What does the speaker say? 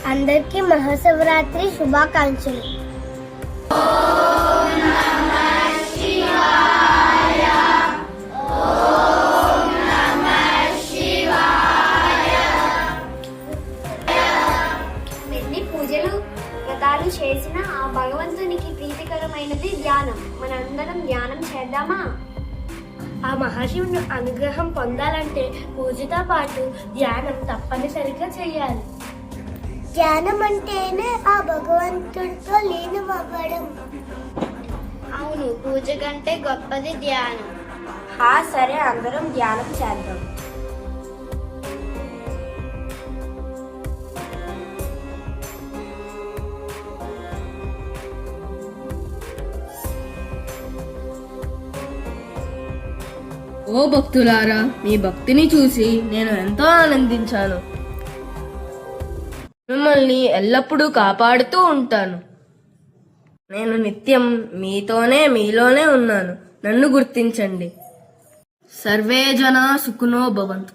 అందరికీ మహాశివరాత్రి శుభాకాంక్షలు. ఎన్ని పూజలు వ్రతాలు చేసినా ఆ భగవంతునికి ప్రీతికరమైనది ధ్యానం. మనందరం ధ్యానం చేద్దామా? ఆ మహాశివుని అనుగ్రహం పొందాలంటే పూజతో పాటు ధ్యానం తప్పనిసరిగా చేయాలి. ధ్యానం అంటేనే ఆ భగవంతుడితో లీనమవ్వడం. అవును, పూజ కంటే గొప్పది ధ్యానం. సరే, అందరం ధ్యానం చేద్దాం. ఓ భక్తులారా, మీ భక్తిని చూసి నేను ఎంతో ఆనందించాను. మిమ్మల్ని ఎల్లప్పుడూ కాపాడుతూ ఉంటాను. నేను నిత్యం మీలోనే ఉన్నాను. నన్ను గుర్తించండి. సర్వే జనా సుఖినో భవంతు.